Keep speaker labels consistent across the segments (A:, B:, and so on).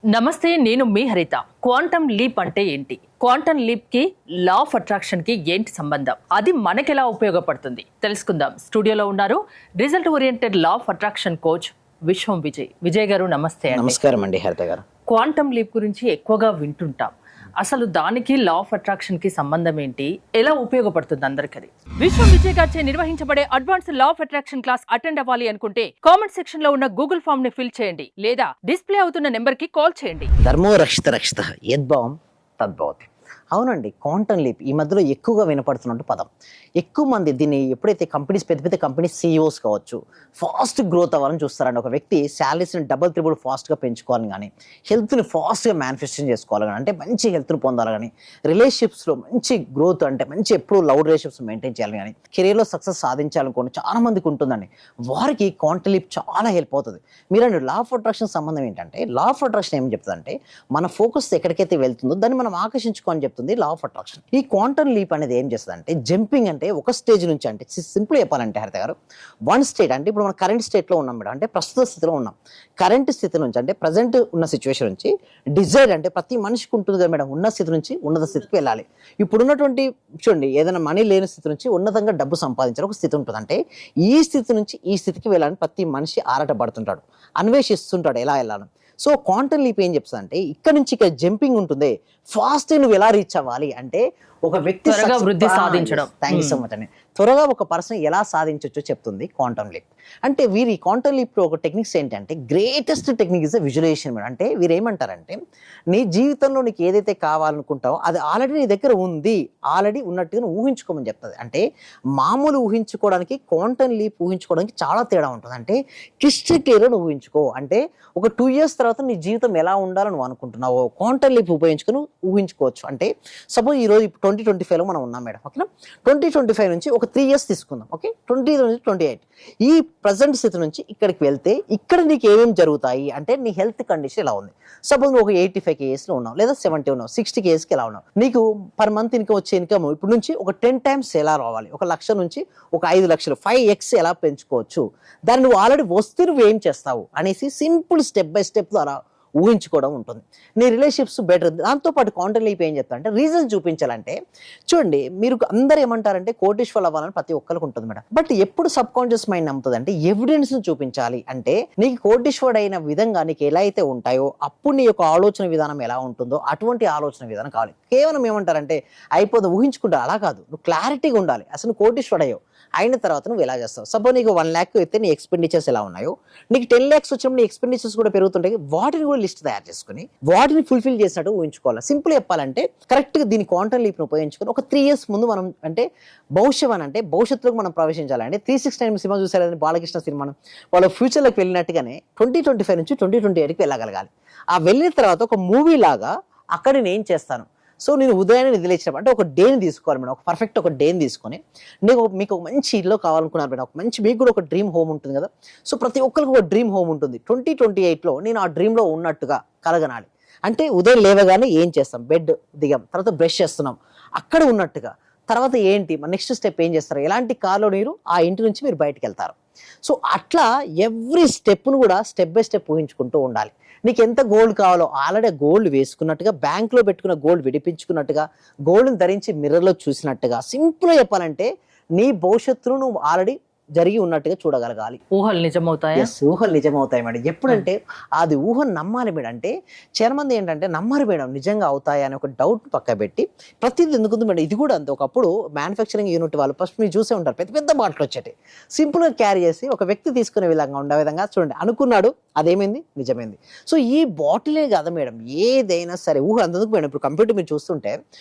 A: నమస్తే, నేను మీ హరిత. క్వాంటమ్ లీప్ అంటే ఏంటి? క్వాంటమ్ లీప్ కి లా ఆఫ్ అట్రాక్షన్ కి ఏంటి సంబంధం? అది మనకెలా ఉపయోగపడుతుంది తెలుసుకుందాం. స్టూడియోలో ఉన్నారు result oriented law of attraction coach విశ్వం విజయ్. విజయ్ గారు నమస్తే.
B: నమస్కారం అండి హరిత గారు.
A: క్వాంటమ్ లీప్ గురించి ఎక్కువగా వింటుంటాం. అసలు దానికి లా ఆఫ్ అట్రాక్షన్ కి సంబంధం ఏంటి, ఎలా ఉపయోగపడుతుంది అందరికీ? విశ్వం విజయ్ గారిచే నిర్వహించబడే advance law of attraction class attend అవ్వాలి అనుకుంటే కామెంట్ సెక్షన్ లో ఉన్న గూగుల్ ఫామ్ ని ఫిల్ చేయండి, లేదా డిస్ప్లే అవుతున్న నెంబర్ కి కాల్ చేయండి.
B: ధర్మో రక్షిత రక్షిత యద్భావం తద్భవతి. అవునండి, క్వాంటమ్ లీప్ ఈ మధ్యలో ఎక్కువగా వినపడుతున్నట్టు పదం. ఎక్కువ మంది దీన్ని ఎప్పుడైతే కంపెనీస్, పెద్ద పెద్ద కంపెనీస్ సీఈఓస్ కావచ్చు, ఫాస్ట్ గ్రోత్ అవ్వాలని చూస్తారండి. ఒక వ్యక్తి శాలరీస్ని డబుల్ త్రిబుల్ ఫాస్ట్గా పెంచుకోవాలని కానీ, హెల్త్ని ఫాస్ట్గా మేనిఫెస్టేషన్ చేసుకోవాలి కానీ, అంటే మంచి హెల్త్ని పొందాలి కానీ, రిలేషన్షిప్స్లో మంచి గ్రోత్ అంటే మంచి ఎప్పుడు లవ్ రిలేషన్షిప్స్ మెయింటైన్ చేయాలి కానీ, కెరీర్లో సక్సెస్ సాధించాలనుకోండి చాలా మందికి ఉంటుందండి. వారికి క్వాంటమ్ లీప్ చాలా హెల్ప్ అవుతుంది. మీరండి లా ఆఫ్ అట్రాక్షన్ సంబంధం ఏంటంటే, లా ఆఫ్ అట్రాక్షన్ ఏం చెప్తుందంటే మన ఫోకస్ ఎక్కడికైతే వెళ్తుందో దాన్ని మనం ఆకర్షించుకోని చెప్తుంది లా ఆఫ్ అట్రాక్షన్. ఈ క్వాంటమ్ లీప్ అనేది ఏం చేస్తుంది అంటే, జంపింగ్ అంటే ఒక స్టేజ్ నుంచి, అంటే సింపుల్ చెప్పాలంటే హరిత గారు, వన్ స్టేట్ అంటే ఇప్పుడు మనం కరెంట్ స్టేట్లో ఉన్నాం మేడం, అంటే ప్రస్తుత స్థితిలో ఉన్నాం. కరెంట్ స్థితి నుంచి అంటే ప్రజెంట్ ఉన్న సిచ్యువేషన్ నుంచి డిజైర్ అంటే ప్రతి మనిషికి ఉంటుంది కదా మేడం, ఉన్న స్థితి నుంచి ఉన్నత స్థితికి వెళ్ళాలి. ఇప్పుడు ఉన్నటువంటి చూడండి, ఏదైనా మనీ లేని స్థితి నుంచి ఉన్నతంగా డబ్బు సంపాదించాలి ఒక స్థితి ఉంటుంది. అంటే ఈ స్థితి నుంచి ఈ స్థితికి వెళ్ళాలని ప్రతి మనిషి ఆరాటపడుతుంటాడు, అన్వేషిస్తుంటాడు ఎలా వెళ్ళాలని. సో క్వాంటమ్ లీప్ ఏం చెప్తుంది అంటే, ఇక్కడ నుంచి ఇక్కడ జంపింగ్ ఉంటుంది, ఫాస్ట్ నువ్వు ఎలా రీచ్ అవ్వాలి అంటే, ఒక వ్యక్తి
A: వృద్ధి సాధించడం.
B: థ్యాంక్ యూ సో మచ్ అండి. త్వరగా ఒక పర్సన్ ఎలా సాధించవచ్చు చెప్తుంది క్వాంటమ్ లీప్. అంటే వీరి క్వాంటమ్ లీప్ ఒక టెక్నిక్స్ ఏంటంటే, greatest technique is the visualisation madam. అంటే వీరు ఏమంటారంటే, నీ జీవితంలో నీకు ఏదైతే కావాలనుకుంటావో అది ఆల్రెడీ నీ దగ్గర ఉంది, ఆల్రెడీ ఉన్నట్టుగా ఊహించుకోమని చెప్తుంది. అంటే మామూలు ఊహించుకోవడానికి క్వాంటమ్ లీప్ ఊహించుకోవడానికి చాలా తేడా ఉంటుంది. అంటే క్రిస్టల్ క్లియర్గా నువ్వు ఊహించుకో. అంటే ఒక 2 years తర్వాత నీ జీవితం ఎలా ఉండాలని నువ్వు అనుకుంటున్నావు, క్వాంటమ్ లీప్ ఉపయోగించుకొని ఊహించుకోవచ్చు. అంటే సపోజ్ ఈరోజు 2025లో మనం ఉన్నాం మేడం, ఓకేనా. 2025 నుంచి ఒక 3 years తీసుకుందాం, ఓకే. 2028 ఈ ప్రజెంట్ స్థితి నుంచి ఇక్కడికి వెళ్తే ఇక్కడ నీకు ఏమేమి జరుగుతాయి అంటే, నీ హెల్త్ కండిషన్ ఎలా ఉంది. సపోజ్ నువ్వు ఒక 85 kgsలో ఉన్నావు, లేదా 70 ఉన్నావు, 60 kgsకి ఎలా ఉన్నావు, నీకు పర్ మంత్ ఇన్కమ్ వచ్చే ఇన్కమ్ ఇప్పుడు నుంచి ఒక 10 times ఎలా రావాలి, 1 లక్ష నుంచి ఒక 5 లక్షలు 5x ఎలా పెంచుకోవచ్చు, దాన్ని నువ్వు ఆల్రెడీ వస్తే నువ్వు ఏం చేస్తావు అనేసి సింపుల్ స్టెప్ బై స్టెప్ ద్వారా ఊహించుకోవడం ఉంటుంది. నీ రిలేషన్షిప్స్ బెటర్. దాంతోపాటు క్వాంటమ్ లీప్ ఏం చెప్తా అంటే, రీజన్ చూపించాలంటే చూడండి, మీరు అందరూ ఏమంటారంటే కోటీశ్వరులు అవ్వాలని ప్రతి ఒక్కరికి ఉంటుంది మేడం. బట్ ఎప్పుడు సబ్ కాన్షియస్ మైండ్ నమ్ముతుంది అంటే, ఎవిడెన్స్ చూపించాలి. అంటే నీకు కోటీశ్వరుడు అయిన విధంగా నీకు ఎలా అయితే ఉంటాయో అప్పుడు నీ యొక్క ఆలోచన విధానం ఎలా ఉంటుందో అటువంటి ఆలోచన విధానం కావాలి. కేవలం ఏమంటారంటే అయిపోతుంది ఊహించుకుంటా, అలా కాదు. నువ్వు క్లారిటీగా ఉండాలి. అసలు కోటీశ్వరుడు అయ్యో అయిన తర్వాత నువ్వు ఎలా చేస్తావు. సపోజ్ నీకు 1 lakh అయితే నీ ఎక్స్పెండిచర్స్ ఎలా ఉన్నాయో, నీకు 10 lakhs వచ్చినప్పుడు నీ ఎక్స్పెండిచర్స్ కూడా పెరుగుతుంటాయి. వాటిని కూడా లిస్ట్ తయారు చేసుకుని వాటిని ఫుల్ఫిల్ చేసినట్టు ఊహించుకోవాలి. సింపుల్ చెప్పాలంటే కరెక్ట్గా దీని క్వాంటమ్ లీప్ని ఉపయోగించుకొని ఒక 3 years ముందు మనం అంటే భవిష్యత్ అంటే భవిష్యత్తులోకి మనం ప్రవేశించాలంటే 369 సినిమా చూసారని బాలకృష్ణ సినిమాను, వాళ్ళ ఫ్యూచర్లోకి వెళ్ళినట్టుగానే 2025 నుంచి 2028కి వెళ్ళగలగాలి. ఆ వెళ్ళిన తర్వాత ఒక మూవీ లాగా అక్కడ నేను ఏం చేస్తాను. సో నేను ఉదయాన్నే నిద్రలేచినప్పుడు అంటే ఒక డేని తీసుకోవాలి మేడం, ఒక పర్ఫెక్ట్ ఒక డేని తీసుకొని, మీకు ఒక మంచి ఇల్లు కావాలనుకున్నారు మేడం, ఒక మంచి, మీకు కూడా ఒక డ్రీమ్ హోమ్ ఉంటుంది కదా. సో ప్రతి ఒక్కరికి ఒక డ్రీమ్ హోమ్ ఉంటుంది. 2028లో నేను ఆ డ్రీమ్లో ఉన్నట్టుగా కలగనాలి. అంటే ఉదయం లేవగానే ఏం చేస్తాం, బెడ్ దిగాం, తర్వాత బ్రష్ చేస్తున్నాం, అక్కడ ఉన్నట్టుగా. తర్వాత ఏంటి మన నెక్స్ట్ స్టెప్ ఏం చేస్తారు, ఎలాంటి కార్లో మీరు ఆ ఇంటి నుంచి మీరు బయటకు వెళ్తారు. సో అట్లా ఎవ్రీ స్టెప్ను కూడా స్టెప్ బై స్టెప్ ఊహించుకుంటూ ఉండాలి. నీకు ఎంత గోల్డ్ కావాలో ఆల్రెడీ గోల్డ్ వేసుకున్నట్టుగా, బ్యాంక్లో పెట్టుకున్న గోల్డ్ విడిపించుకున్నట్టుగా, గోల్డ్ని ధరించి మిర్రర్లో చూసినట్టుగా, సింపుల్గా చెప్పాలంటే నీ భవిష్యత్తును నువ్వు ఆల్రెడీ జరిగి ఉన్నట్టుగా చూడగలగాలి.
A: ఊహలు నిజమవుతాయి.
B: ఊహలు నిజమవుతాయి మేడం. ఎప్పుడంటే అది ఊహను నమ్మాలి మేడం. అంటే చాలా మంది ఏంటంటే నమ్మరు మేడం, నిజంగా అవుతాయి అని ఒక డౌట్ పక్క పెట్టి ప్రతిదీ ఎందుకుంది మేడం. ఇది కూడా అంతే. ఒకప్పుడు మ్యానుఫ్యాక్చరింగ్ యూనిట్ వాళ్ళు ఫస్ట్ మీరు చూసే ఉంటారు, పెద్ద పెద్ద బాటిల్ వచ్చేటి సింపుల్గా క్యారీ చేసి ఒక వ్యక్తి తీసుకునే విధంగా ఉండే విధంగా చూడండి, అనుకున్నాడు, అదేమైంది నిజమైంది. సో ఈ బాటిలే కదా మేడం, ఏదైనా సరే ఊహ అంతకు మేడం. ఇప్పుడు కంప్యూటర్ మీరు చూస్తుంటే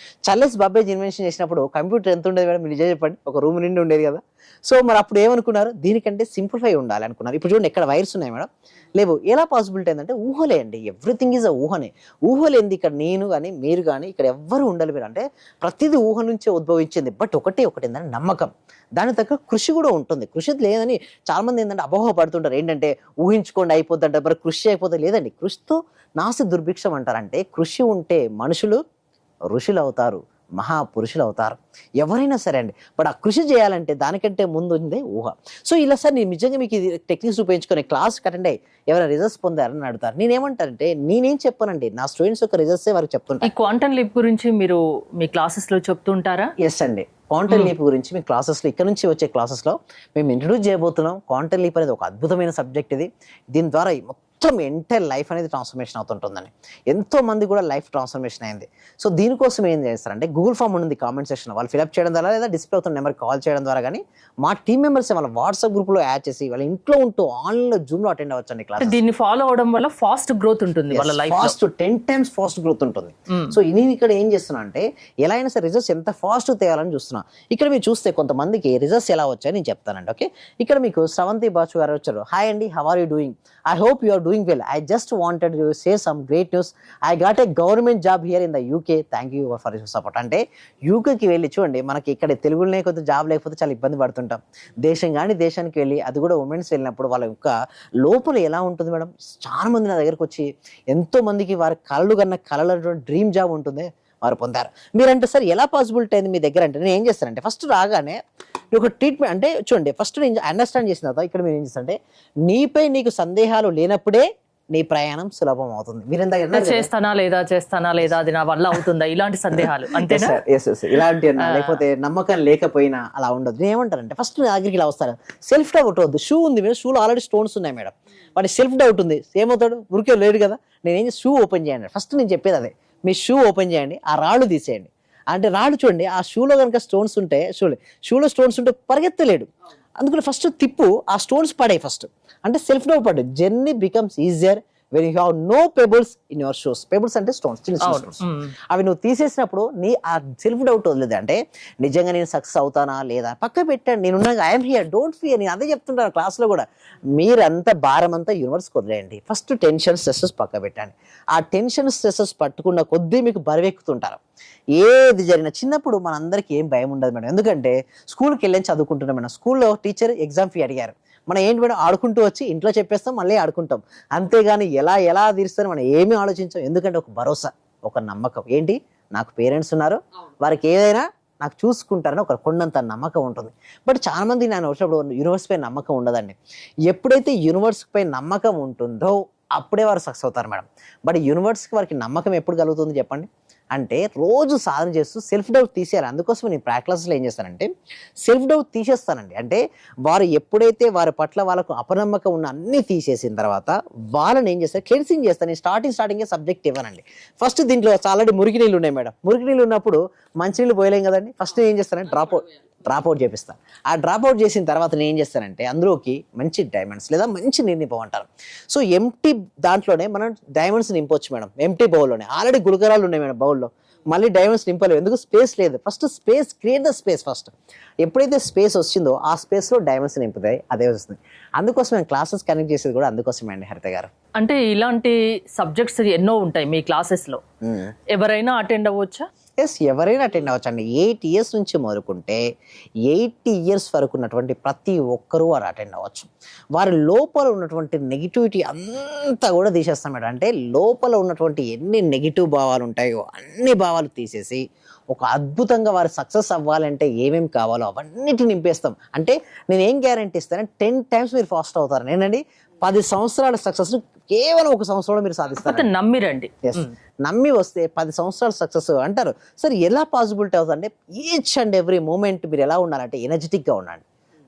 B: చార్లెస్ బాబేజ్ ఇన్వెన్షన్ చేసినప్పుడు కంప్యూటర్ ఎంత ఉండేది మేడం, మీరు నిజం చెప్పండి, ఒక రూమ్ నిండి ఉండేది కదా. సో మరి అప్పుడు ఏమనుకున్నారు, దీనికంటే సింప్లిఫై ఉండాలి అనుకున్నారు. ఇప్పుడు చూడండి ఎక్కడ వైర్స్ ఉన్నాయి మేడం, లేవు. ఎలా పాసిబిలిటీ ఏంటంటే ఊహలే అండి, ఎవ్రీథింగ్ ఈజ్ అ ఊహనే. ఊహలేంది ఇక్కడ నేను కానీ మీరు కానీ ఇక్కడ ఎవ్వరు ఉండాలి మీరు. అంటే ప్రతిదీ ఊహ నుంచే ఉద్భవించింది. బట్ ఒకటి ఏంటంటే నమ్మకం, దాని తగ్గ కృషి కూడా ఉంటుంది. కృషి లేదని చాలా మంది ఏంటంటే అపోహ పడుతుంటారు, ఏంటంటే ఊహించుకోండి అయిపోద్ది అంటే మరి కృషి అయిపోతుంది. లేదండి, కృషితో నాసి దుర్భిక్షం అంటారంటే కృషి ఉంటే మనుషులు ఋషులు అవుతారు, మహాపురుషులు అవుతారు. ఎవరైనా సరే అండి. బట్ ఆ కృషి చేయాలంటే దానికంటే ముందు ఉందే ఊహ. సో ఇలా సార్ నేను నిజంగా మీకు ఇది టెక్నిక్స్ ఉపయోగించుకొని క్లాస్ అటెండ్ అయ్యి ఎవరైనా రిజల్ట్స్ పొందారని అడుగుతారు. నేనేమంటానంటే నేనేం చెప్పానండి, నా స్టూడెంట్స్ యొక్క రిజల్ట్సే వారికి చెప్తుంటాను.
A: ఈ క్వాంటమ్ లీప్ గురించి మీరు మీ క్లాసెస్ లో చెప్తుంటారా?
B: ఎస్ అండి. క్వాంటమ్ లీప్ గురించి మీ క్లాసెస్లో ఇక్కడ నుంచి వచ్చే క్లాసెస్లో మేము ఇంట్రడ్యూస్ చేయబోతున్నాం. క్వాంటమ్ లీప్ అనేది ఒక అద్భుతమైన సబ్జెక్ట్ ఇది. దీని ద్వారా మొత్తం ఎంటైర్ లైఫ్ అనేది ట్రాన్స్ఫర్మేషన్ అవుతుంటుందని, ఎంతో మంది కూడా లైఫ్ ట్రాన్స్ఫర్మేషన్ అయింది. సో దీనికోసం ఏం చేస్తారంటే గూగుల్ ఫామ్ ఉంది కామెంట్ సెక్షన్, వాళ్ళు ఫిల్అప్ చేయడం ద్వారా లేదా డిస్ప్లే అవుతున్న నెంబర్కి కాల్ చేయడం ద్వారా కానీ మా టీమ్ మెంబర్స్ వాళ్ళ వాట్సాప్ గ్రూప్లో యాడ్ చేసి వాళ్ళ ఇంట్లో ఉంటూ ఆన్లైన్లో జూమ్లో అటెండ్ అవ్వచ్చు అండి క్లాస్.
A: దీన్ని ఫాలో అవడం వల్ల ఫాస్ట్ గ్రోత్ ఉంటుంది వాళ్ళ life,
B: fast 10 times fast growth ఉంటుంది. సో నేను ఇక్కడ ఏం చేస్తున్నా అంటే ఎలా అయినా సరే రిజల్ట్స్ ఎంత ఫాస్ట్ తేవాలని చూస్తున్నా. ఇక్కడ మీరు చూస్తే కొంతమందికి రిజల్ట్స్ ఎలా వచ్చాయని నేను చెప్తానండి. ఓకే, ఇక్కడ మీకు శ్రవంతి బాచు గారు వచ్చారు. హాయ్ అండి, how are you doing? I hope you are doing well. I just wanted to say some great news. I got a government job here in the UK. Thank you for your support. అంటే యూకేకి వెళ్ళి చూడండి, మనకి ఇక్కడ తెలుగులోనే కొంచెం job లేకపోతే చాలా ఇబ్బంది పడుతుంటాం. దేశానికి వెళ్ళి అది కూడా ఉమెన్స్ వెళ్ళినప్పుడు వాళ్ళ యొక్క లోపల ఎలా ఉంటుంది మేడం. చాలా మంది నా దగ్గరకు వచ్చి ఎంతో మందికి వారి కళలు కన్నా కళలు డ్రీమ్ జాబ్ ఉంటుంది వారు పొందారు. మీరంటే సార్ ఎలా పాసిబిలిటీ అయింది మీ దగ్గర అంటే నేను ఏం చేస్తానంటే ఫస్ట్ రాగానే ఒక ట్రీట్మెంట్ అంటే చూడండి, ఫస్ట్ నేను అండర్స్టాండ్ చేసిన తర్వాత ఇక్కడ మీరు ఏం చేస్తారంటే నీపై నీకు సందేహాలు లేనప్పుడే నీ ప్రయాణం సులభం అవుతుంది. మీరు
A: చేస్తానా లేదా అది నా వల్ల అవుతుందా ఇలాంటి సందేహాలు అంతేనా?
B: ఇలాంటి లేకపోతే నమ్మకం లేకపోయినా అలా ఉండదు. నేను ఏమంటానంటే ఫస్ట్ నా దగ్గరికి ఇలా వస్తారు, సెల్ఫ్ డౌట్ వద్దు. షూ ఉంది మేడం, షూలో ఆల్రెడీ స్టోన్స్ ఉన్నాయి మేడం, వాడి సెల్ఫ్ డౌట్ ఉంది, ఏమవుతాడు ఊరికే లేడు కదా. నేనేం షూ ఓపెన్ చేయండి, ఫస్ట్ నేను చెప్పేది అదే. మీ షూ ఓపెన్ చేయండి, ఆ రాళ్ళు తీసేయండి. అంటే రాళ్ళు చూడండి, ఆ షూలో కనుక స్టోన్స్ ఉంటే షూలో స్టోన్స్ ఉంటే పరిగెత్తలేడు. అందుకని ఫస్ట్ తిప్పు, ఆ స్టోన్స్ పడే ఫస్ట్. అంటే సెల్ఫ్ డౌట్ పడ్డు. Journey becomes easier when you have no pebbles in your shoes. Pebbles అంటే స్టోన్స్, చిన్న స్టోన్స్. అవి నువ్వు తీసేసినప్పుడు నీ ఆ సెల్ఫ్ డౌట్ వదిలేదు. అంటే నిజంగా నేను సక్సెస్ అవుతానా లేదా పక్క పెట్టండి, నేనున్నా, ఐఎమ్ హియర్, డోంట్ ఫియర్. నేను అదే చెప్తుంటాను క్లాస్లో కూడా. మీరంతా భారం అంతా యూనివర్స్కి వదిలేయండి. ఫస్ట్ టెన్షన్ స్ట్రెస్సెస్ పక్క పెట్టండి. ఆ టెన్షన్ స్ట్రెస్సెస్ పట్టుకున్న కొద్దీ మీకు బరువెక్కుతుంటారు. ఏది జరిగినా చిన్నప్పుడు మనందరికీ ఏం భయం ఉండదు మేడం, ఎందుకంటే స్కూల్కి వెళ్ళని చదువుకుంటున్నాం మేడం. స్కూల్లో టీచర్ ఎగ్జామ్ ఫీ అడిగారు, మనం ఏంటి మేడం ఆడుకుంటూ వచ్చి ఇంట్లో చెప్పేస్తాం, మళ్ళీ ఆడుకుంటాం. అంతేగాని ఎలా తీరుస్తారో మనం ఏమీ ఆలోచించాం. ఎందుకంటే ఒక భరోసా, ఒక నమ్మకం. ఏంటి, నాకు పేరెంట్స్ ఉన్నారు, వారికి ఏదైనా నాకు చూసుకుంటారని ఒక కొండంత నమ్మకం ఉంటుంది. బట్ చాలా మంది నేను వచ్చినప్పుడు యూనివర్స్ పై నమ్మకం ఉండదండి. ఎప్పుడైతే యూనివర్స్ పై నమ్మకం ఉంటుందో అప్పుడే వారు సక్సెస్ అవుతారు మేడం. బట్ యూనివర్స్కి వారికి నమ్మకం ఎప్పుడు కలుగుతుంది చెప్పండి అంటే రోజు సాధన చేస్తూ సెల్ఫ్ డౌట్ తీసేయాలి. అందుకోసం నేను ప్రాక్టీస్లో ఏం చేస్తానంటే సెల్ఫ్ డౌట్ తీసేస్తానండి. అంటే వారు ఎప్పుడైతే వారి పట్ల వాళ్ళకు అపనమ్మకం ఉన్న అన్ని తీసేసిన తర్వాత వాళ్ళని ఏం చేస్తారు, క్లెన్సింగ్ చేస్తాను. నేను స్టార్టింగే సబ్జెక్ట్ ఇవ్వనండి. ఫస్ట్ దీంట్లో ఆల్రెడీ మురికి నీళ్ళు ఉన్నాయి మేడం. మురికి నీళ్ళు ఉన్నప్పుడు మంచినీళ్ళు పోయలేం కదండి. ఫస్ట్ ఏం చేస్తానంటే డ్రాప్ అవుట్ చేపిస్తాను. ఆ డ్రాప్ అవుట్ చేసిన తర్వాత నేను ఏం చేస్తానంటే అందులోకి మంచి డైమండ్స్ లేదా మంచి నీరు నింపమంటాను. సో ఎంటీ దాంట్లోనే మనం డైమండ్స్ నింపవచ్చు మేడం. ఎంటీ బౌల్లోనే ఆల్రెడీ గుళకరాలు ఉన్నాయి మేడం బౌల్లో, మళ్ళీ డైమండ్స్ నింపలేవు. ఎందుకు, స్పేస్ లేదు. First space, create the space first. ఎప్పుడైతే స్పేస్ వచ్చిందో ఆ స్పేస్లో డైమండ్స్ నింపుతాయి, అదే వస్తుంది. అందుకోసం నేను క్లాసెస్ కనెక్ట్ చేసేది కూడా అందుకోసమే అండి హరిత గారు.
A: అంటే ఇలాంటి సబ్జెక్ట్స్ ఎన్నో ఉంటాయి మీ క్లాసెస్లో, ఎవరైనా అటెండ్ అవ్వచ్చా?
B: ఎస్, ఎవరైనా అటెండ్ అవ్వచ్చు అండి. 8 years నుంచి మొదలుకుంటే 80 years వరకు ఉన్నటువంటి ప్రతి ఒక్కరూ వారు అటెండ్ అవ్వచ్చు. వారి లోపల ఉన్నటువంటి నెగిటివిటీ అంతా కూడా తీసేస్తాం మేడం. అంటే లోపల ఉన్నటువంటి ఎన్ని నెగిటివ్ భావాలు ఉంటాయో అన్ని భావాలు తీసేసి ఒక అద్భుతంగా వారు సక్సెస్ అవ్వాలంటే ఏమేమి కావాలో అవన్నిటి నింపేస్తాం. అంటే నేను ఏం గ్యారంటీ ఇస్తానంటే 10 times మీరు ఫాస్ట్ అవుతారు. నేనండి 10 సంవత్సరాల సక్సెస్ కేవలం 1 సంవత్సరంలో మీరు సాధిస్తారు.
A: నమ్మిరండి.
B: నమ్మి వస్తే 10 సంవత్సరాల సక్సెస్ అంటారు. సరే ఎలా పాసిబిలిటీ అవుతుంది అంటే ఈచ్ అండ్ ఎవ్రీ మూమెంట్ మీరు ఎలా ఉండాలంటే ఎనర్జెటిక్గా ఉండండి.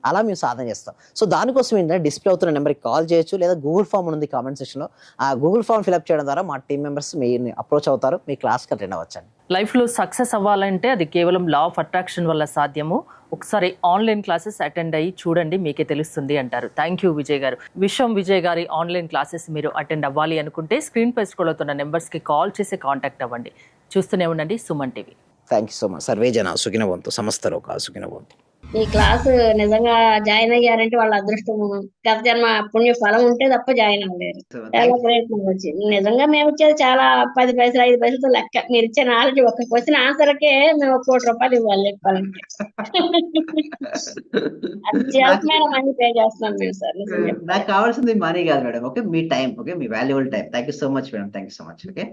B: అలా మేము సాధన చేస్తాం. సో దానికోసం ఏంటంటే డిస్ప్లే అవుతున్న నెంబర్కి కాల్ చేయొచ్చు, లేదా గూగుల్ ఫామ్ ఉంది కామెంట్ సెక్షన్లో. ఆ గూగుల్ ఫామ్ ఫిల్అప్ చేయడం ద్వారా మా టీం మెంబర్స్ మీరు అప్రోచ్ అవుతారు, మీ క్లాస్కి అటెండ్ అవ్వచ్చండి.
A: లైఫ్లో సక్సెస్ అవ్వాలంటే అది కేవలం లా ఆఫ్ అట్రాక్షన్ వల్ల సాధ్యము. ఒకసారి ఆన్లైన్ క్లాసెస్ అటెండ్ అయ్యి చూడండి, మీకే తెలుస్తుంది అంటారు. థ్యాంక్ యూ విజయ్ గారు. విజయ్ గారి ఆన్లైన్ క్లాసెస్ మీరు అటెండ్ అవ్వాలి అనుకుంటే స్క్రీన్ పై స్క్రోల్ అవుతున్న నెంబర్స్కి కాల్ చేసి కాంటాక్ట్ అవ్వండి. చూస్తూనే ఉండండి Suman TV.
B: Thank you so much. Survey జన సుఖినవంతు, సమస్తలో సుఖినవంతు.
C: ఈ క్లాస్ నిజంగా జాయిన్ అయ్యారంటే వాళ్ళ అదృష్టం, గత జన్మ పుణ్య ఫలం ఉంటే తప్ప జాయిన్ అవ్వలేరు. చాలా ప్రయత్నం వచ్చింది. నిజంగా మేము ఇచ్చేది చాలా 10 పైసలు 5 పైసలతో లెక్క. మీరు ఇచ్చే నాలెడ్జ్ ఒక క్వశ్చన్ ఆన్సర్కే మేము 1 కోటి రూపాయలు ఇవ్వాలి చెప్పాలంటే. అత్యవసరమైన మనీ పే చేస్తున్నాం మేము సార్.
B: నాకు కావాల్సింది మనీ కాదు madam, okay, me time, okay, me valuable time. Thank you so much madam, thank you so much. Okay.